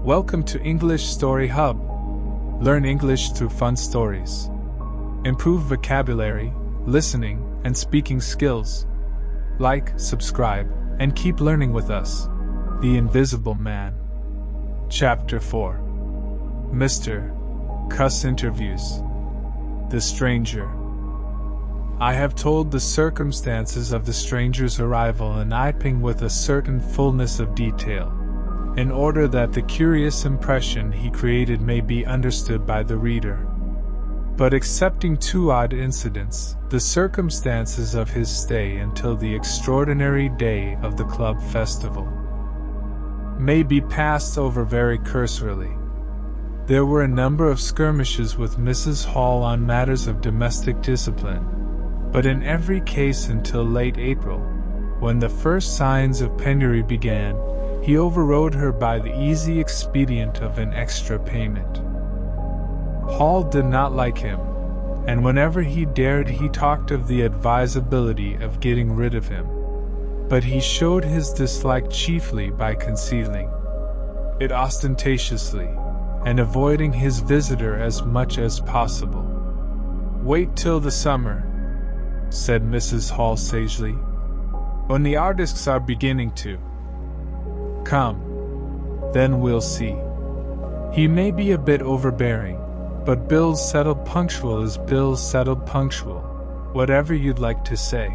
Welcome to English Story Hub. Learn English through fun stories. Improve vocabulary, listening, and speaking skills. Like, subscribe, and keep learning with us. The Invisible Man. Chapter 4. Mr. Cuss Interviews. The Stranger. I have told the circumstances of the stranger's arrival in Iping with a certain fullness of detail, in order that the curious impression he created may be understood by the reader. But excepting two odd incidents, the circumstances of his stay until the extraordinary day of the club festival may be passed over very cursorily. There were a number of skirmishes with Mrs. Hall on matters of domestic discipline, but in every case until late April, when the first signs of penury began, he overrode her by the easy expedient of an extra payment. Hall did not like him, and whenever he dared he talked of the advisability of getting rid of him, but he showed his dislike chiefly by concealing it ostentatiously, and avoiding his visitor as much as possible. "Wait till the summer," said Mrs. Hall sagely, "when the artists are beginning to come. Then we'll see. He may be a bit overbearing, but bills settled punctual is bills settled punctual, whatever you'd like to say."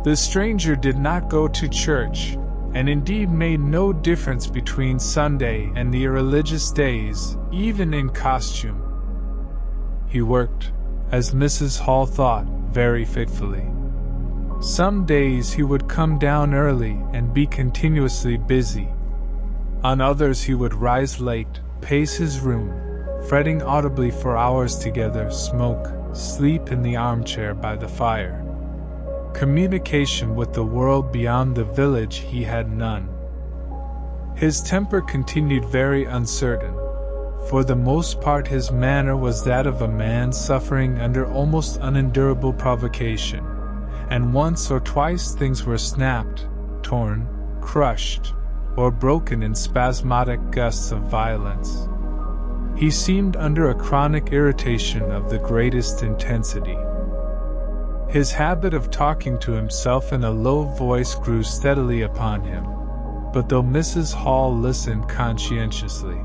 The stranger did not go to church, and indeed made no difference between Sunday and the irreligious days, even in costume. He worked, as Mrs. Hall thought, very faithfully. Some days he would come down early and be continuously busy. On others he would rise late, pace his room, fretting audibly for hours together, smoke, sleep in the armchair by the fire. Communication with the world beyond the village he had none. His temper continued very uncertain. For the most part his manner was that of a man suffering under almost unendurable provocation, and once or twice things were snapped, torn, crushed, or broken in spasmodic gusts of violence. He seemed under a chronic irritation of the greatest intensity. His habit of talking to himself in a low voice grew steadily upon him, but though Mrs. Hall listened conscientiously,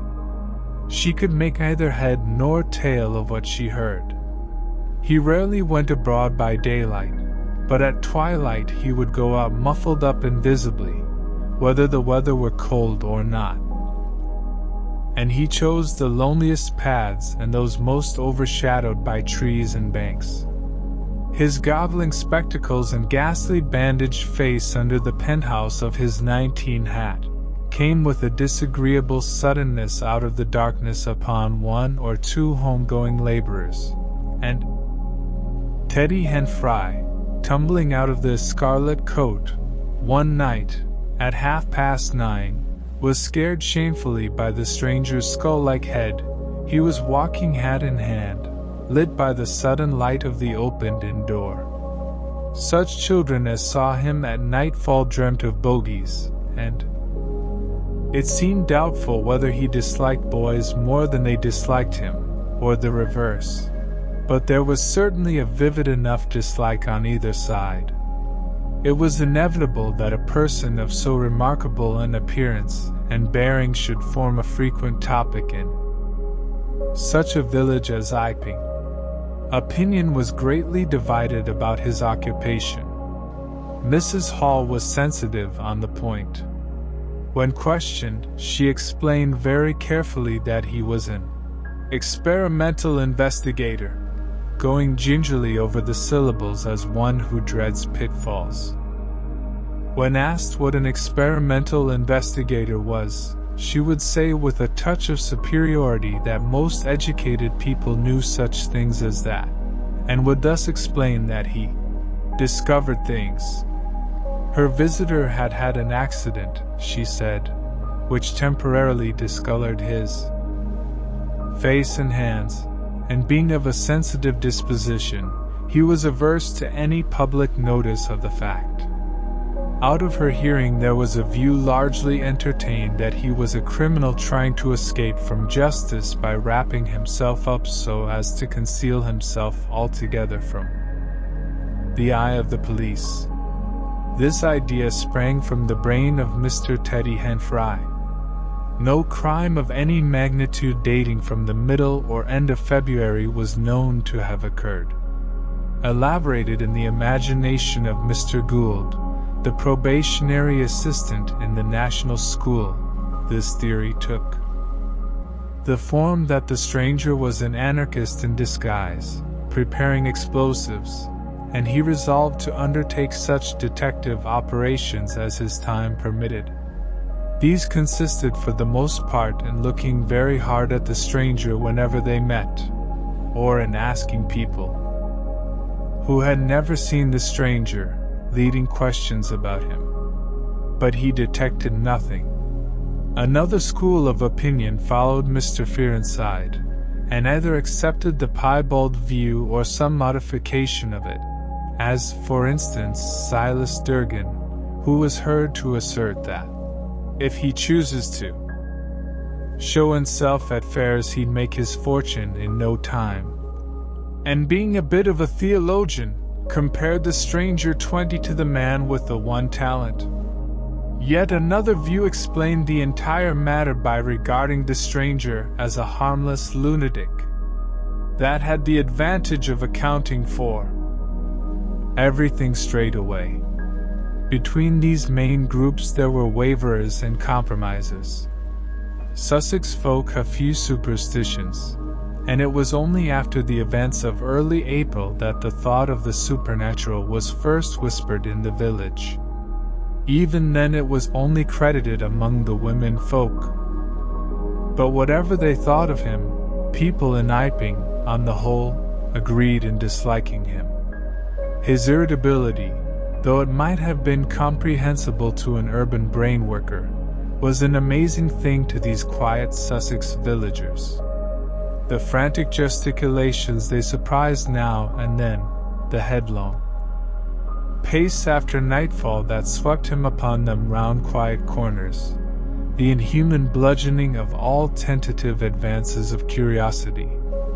she could make neither head nor tail of what she heard. He rarely went abroad by daylight, but at twilight he would go out muffled up invisibly, whether the weather were cold or not. And he chose the loneliest paths and those most overshadowed by trees and banks. His goggling spectacles and ghastly bandaged face under the penthouse of his 19 hat came with a disagreeable suddenness out of the darkness upon one or two home-going laborers, and Teddy Henfry, tumbling out of the scarlet coat, one night, at 9:30, was scared shamefully by the stranger's skull-like head. He was walking hat in hand, lit by the sudden light of the opened-in door. Such children as saw him at nightfall dreamt of bogies, and it seemed doubtful whether he disliked boys more than they disliked him, or the reverse. But there was certainly a vivid enough dislike on either side. It was inevitable that a person of so remarkable an appearance and bearing should form a frequent topic in such a village as Iping. Opinion was greatly divided about his occupation. Mrs. Hall was sensitive on the point. When questioned, she explained very carefully that he was an experimental investigator, going gingerly over the syllables as one who dreads pitfalls. When asked what an experimental investigator was, she would say with a touch of superiority that most educated people knew such things as that, and would thus explain that he discovered things. Her visitor had had an accident, she said, which temporarily discolored his face and hands, and being of a sensitive disposition, he was averse to any public notice of the fact. Out of her hearing there was a view largely entertained that he was a criminal trying to escape from justice by wrapping himself up so as to conceal himself altogether from the eye of the police. This idea sprang from the brain of Mr. Teddy Henfry. No crime of any magnitude dating from the middle or end of February was known to have occurred. Elaborated in the imagination of Mr. Gould, the probationary assistant in the national school, this theory took the form that the stranger was an anarchist in disguise, preparing explosives, and he resolved to undertake such detective operations as his time permitted. These consisted for the most part in looking very hard at the stranger whenever they met, or in asking people who had never seen the stranger leading questions about him. But he detected nothing. Another school of opinion followed Mr. Fearenside, and either accepted the piebald view or some modification of it, as, for instance, Silas Durgan, who was heard to assert that, if he chooses to show himself at fairs he'd make his fortune in no time. And being a bit of a theologian, compared the stranger 20 to the man with the one talent. Yet another view explained the entire matter by regarding the stranger as a harmless lunatic that had the advantage of accounting for everything straight away. Between these main groups there were waverers and compromisers. Sussex folk have few superstitions, and it was only after the events of early April that the thought of the supernatural was first whispered in the village. Even then it was only credited among the women folk. But whatever they thought of him, people in Iping, on the whole, agreed in disliking him. His irritability, though it might have been comprehensible to an urban brain worker, was an amazing thing to these quiet Sussex villagers. The frantic gesticulations they surprised now and then, the headlong pace after nightfall that swept him upon them round quiet corners, the inhuman bludgeoning of all tentative advances of curiosity,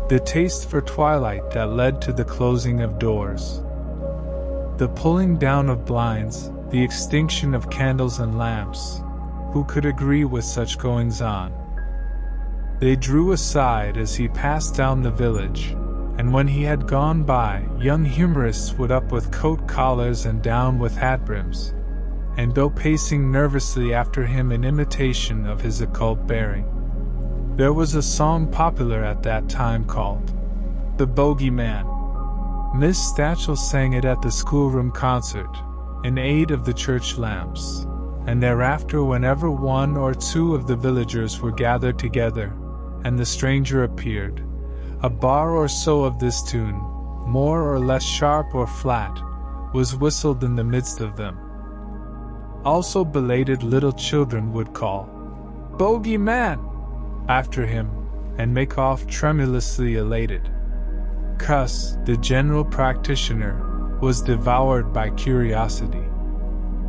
the taste for twilight that led to the closing of doors, the pulling down of blinds, the extinction of candles and lamps. Who could agree with such goings-on? They drew aside as he passed down the village, and when he had gone by, young humorists would up with coat collars and down with hat brims, and go pacing nervously after him in imitation of his occult bearing. There was a song popular at that time called "The Bogey Man." Miss Stachel sang it at the schoolroom concert, in aid of the church lamps, and thereafter whenever one or two of the villagers were gathered together, and the stranger appeared, a bar or so of this tune, more or less sharp or flat, was whistled in the midst of them. Also belated little children would call, "Bogey Man!" after him, and make off tremulously elated. Cuss, the general practitioner, was devoured by curiosity.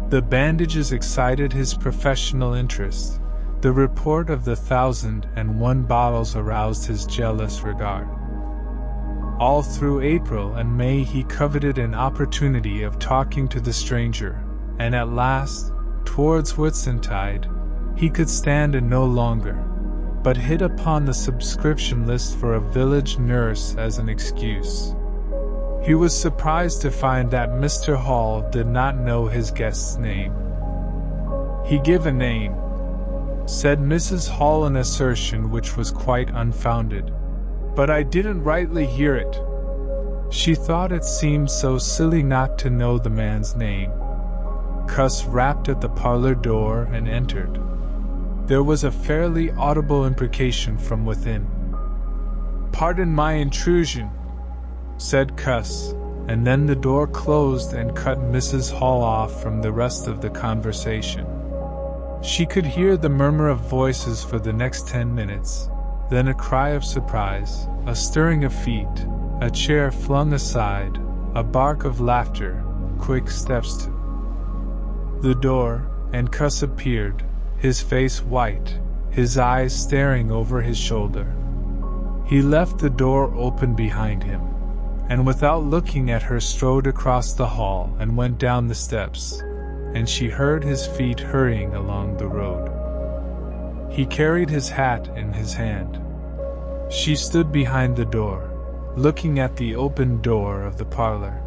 The bandages excited his professional interest. The report of the 1,001 bottles aroused his jealous regard. All through April and May he coveted an opportunity of talking to the stranger, and at last, towards Whitsuntide, he could stand it no longer, but hit upon the subscription list for a village nurse as an excuse. He was surprised to find that Mr. Hall did not know his guest's name. "He give a name," said Mrs. Hall, an assertion which was quite unfounded, "but I didn't rightly hear it." She thought it seemed so silly not to know the man's name. Cuss rapped at the parlor door and entered. There was a fairly audible imprecation from within. "Pardon my intrusion," said Cuss, and then the door closed and cut Mrs. Hall off from the rest of the conversation. She could hear the murmur of voices for the next 10 minutes, then a cry of surprise, a stirring of feet, a chair flung aside, a bark of laughter, quick steps to the door, and Cuss appeared, his face white, his eyes staring over his shoulder. He left the door open behind him, and without looking at her strode across the hall and went down the steps, and she heard his feet hurrying along the road. He carried his hat in his hand. She stood behind the door, looking at the open door of the parlor.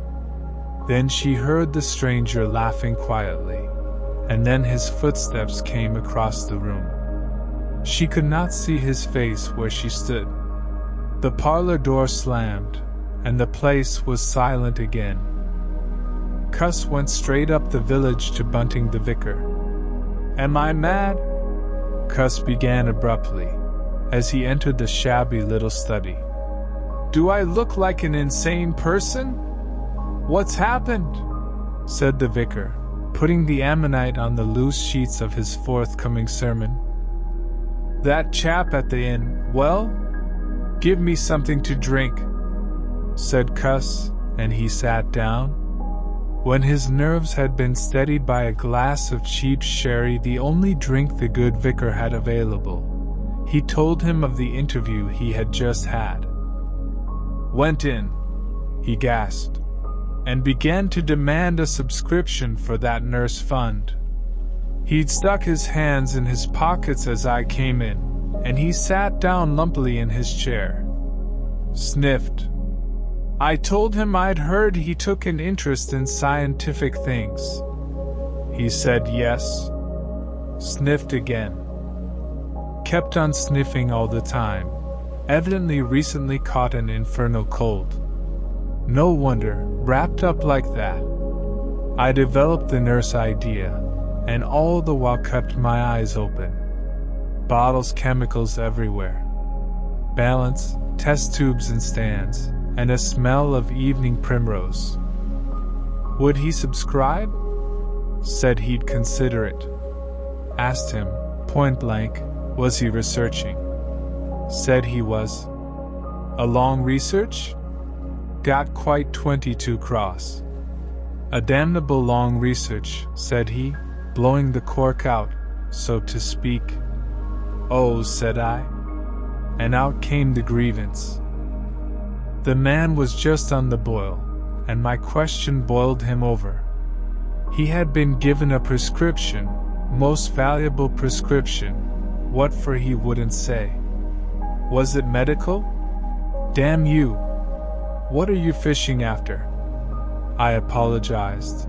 Then she heard the stranger laughing quietly, and then his footsteps came across the room. She could not see his face where she stood. The parlor door slammed, and the place was silent again. Cuss went straight up the village to Bunting the vicar. "Am I mad?" Cuss began abruptly, as he entered the shabby little study. "Do I look like an insane person? What's happened?" said the vicar, putting the ammonite on the loose sheets of his forthcoming sermon. "That chap at the inn, well? Give me something to drink," said Cuss, and he sat down. When his nerves had been steadied by a glass of cheap sherry, the only drink the good vicar had available, he told him of the interview he had just had. "Went in," he gasped, "and began to demand a subscription for that nurse fund. He'd stuck his hands in his pockets as I came in, and he sat down lumpily in his chair. Sniffed. I told him I'd heard he took an interest in scientific things. He said yes. Sniffed again. Kept on sniffing all the time. Evidently recently caught an infernal cold. No wonder, wrapped up like that. I developed the nurse idea, and all the while kept my eyes open. Bottles, chemicals everywhere. Balance, test tubes and stands, and a smell of evening primrose. Would he subscribe? Said he'd consider it. Asked him, point blank, was he researching? Said he was. A long research? Got quite 22 cross. A damnable long research, said he, blowing the cork out, so to speak. Oh, said I. And out came the grievance. The man was just on the boil, and my question boiled him over. He had been given a prescription, most valuable prescription, what for he wouldn't say. Was it medical? Damn you! What are you fishing after? I apologized.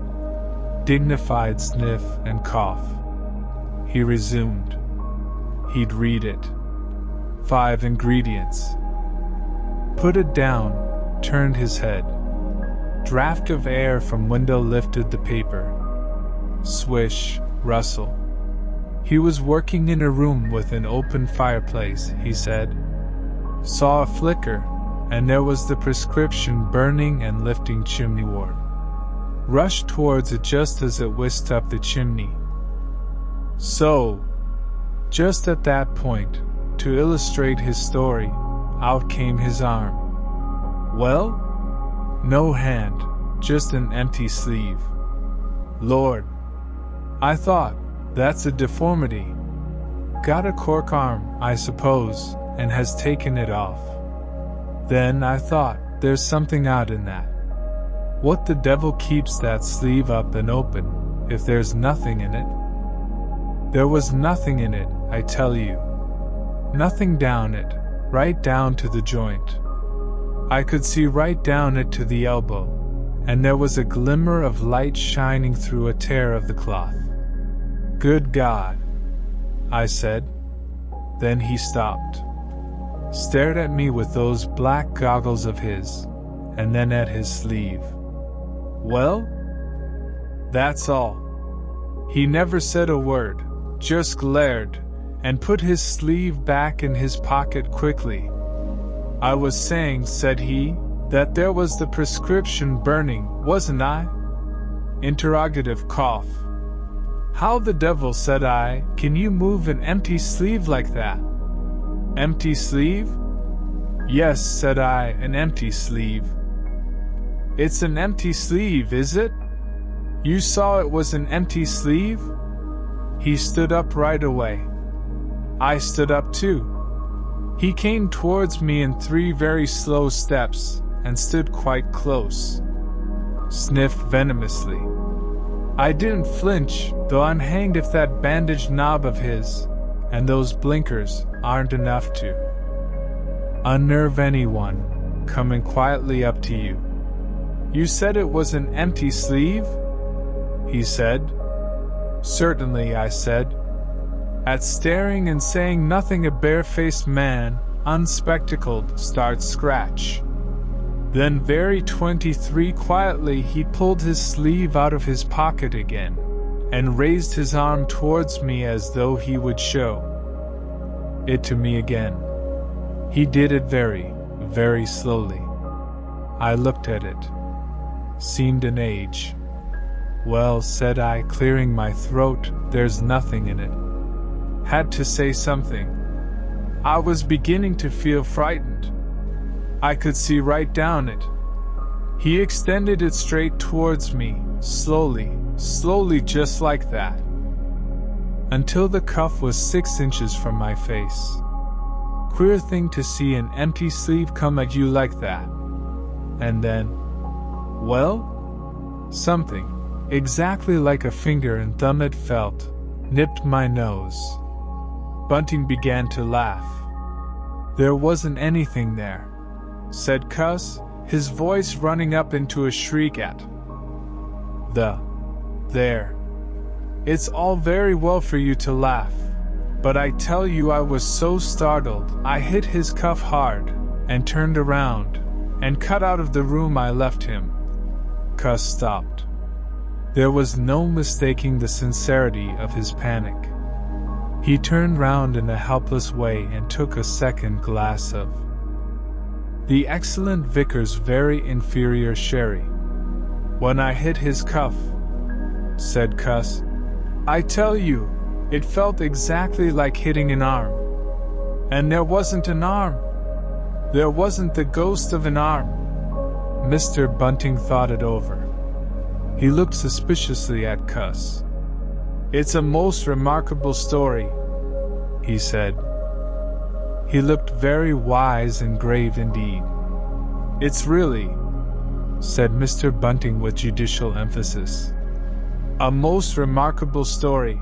Dignified sniff and cough. He resumed. He'd read it. 5 ingredients. Put it down, turned his head. Draft of air from window lifted the paper. Swish, rustle. He was working in a room with an open fireplace, he said. Saw a flicker, and there was the prescription burning and lifting chimneyward. Rushed towards it just as it whisked up the chimney. So, just at that point, to illustrate his story, out came his arm. Well? No hand, just an empty sleeve. Lord! I thought, that's a deformity. Got a cork arm, I suppose, and has taken it off. Then I thought, there's something odd in that. What the devil keeps that sleeve up and open, if there's nothing in it? There was nothing in it, I tell you. Nothing down it, right down to the joint. I could see right down it to the elbow, and there was a glimmer of light shining through a tear of the cloth. Good God! I said. Then he stopped. Stared at me with those black goggles of his, and then at his sleeve. Well? That's all. He never said a word, just glared, and put his sleeve back in his pocket quickly. I was saying, said he, that there was the prescription burning, wasn't I? Interrogative cough. How the devil, said I, can you move an empty sleeve like that? Empty sleeve? Yes, said I, an empty sleeve. It's an empty sleeve, is it? You saw it was an empty sleeve? He stood up right away. I stood up too. He came towards me in 3 very slow steps and stood quite close. Sniffed venomously. I didn't flinch, though I'm hanged if that bandaged knob of his and those blinkers aren't enough to unnerve anyone coming quietly up to you. You said it was an empty sleeve? He said. Certainly, I said. At staring and saying nothing, a barefaced man, unspectacled, starts scratch. Then very 23 quietly he pulled his sleeve out of his pocket again, and raised his arm towards me as though he would show it to me again. He did it very, very slowly. I looked at it. Seemed an age. Well, said I, clearing my throat, there's nothing in it. Had to say something. I was beginning to feel frightened. I could see right down it. He extended it straight towards me, slowly, slowly, just like that, until the cuff was 6 inches from my face. Queer thing to see an empty sleeve come at you like that. And then, well, something, exactly like a finger and thumb it felt, nipped my nose. Bunting began to laugh. There wasn't anything there, said Cuss, his voice running up into a shriek at there. It's all very well for you to laugh, but I tell you I was so startled, I hit his cuff hard, and turned around, and cut out of the room. I left him. Cuss stopped. There was no mistaking the sincerity of his panic. He turned round in a helpless way and took a second glass of the excellent Vickers' very inferior sherry. When I hit his cuff, said Cuss, I tell you, it felt exactly like hitting an arm. And there wasn't an arm. There wasn't the ghost of an arm. Mr. Bunting thought it over. He looked suspiciously at Cuss. It's a most remarkable story, he said. He looked very wise and grave indeed. It's really, said Mr. Bunting with judicial emphasis, a most remarkable story.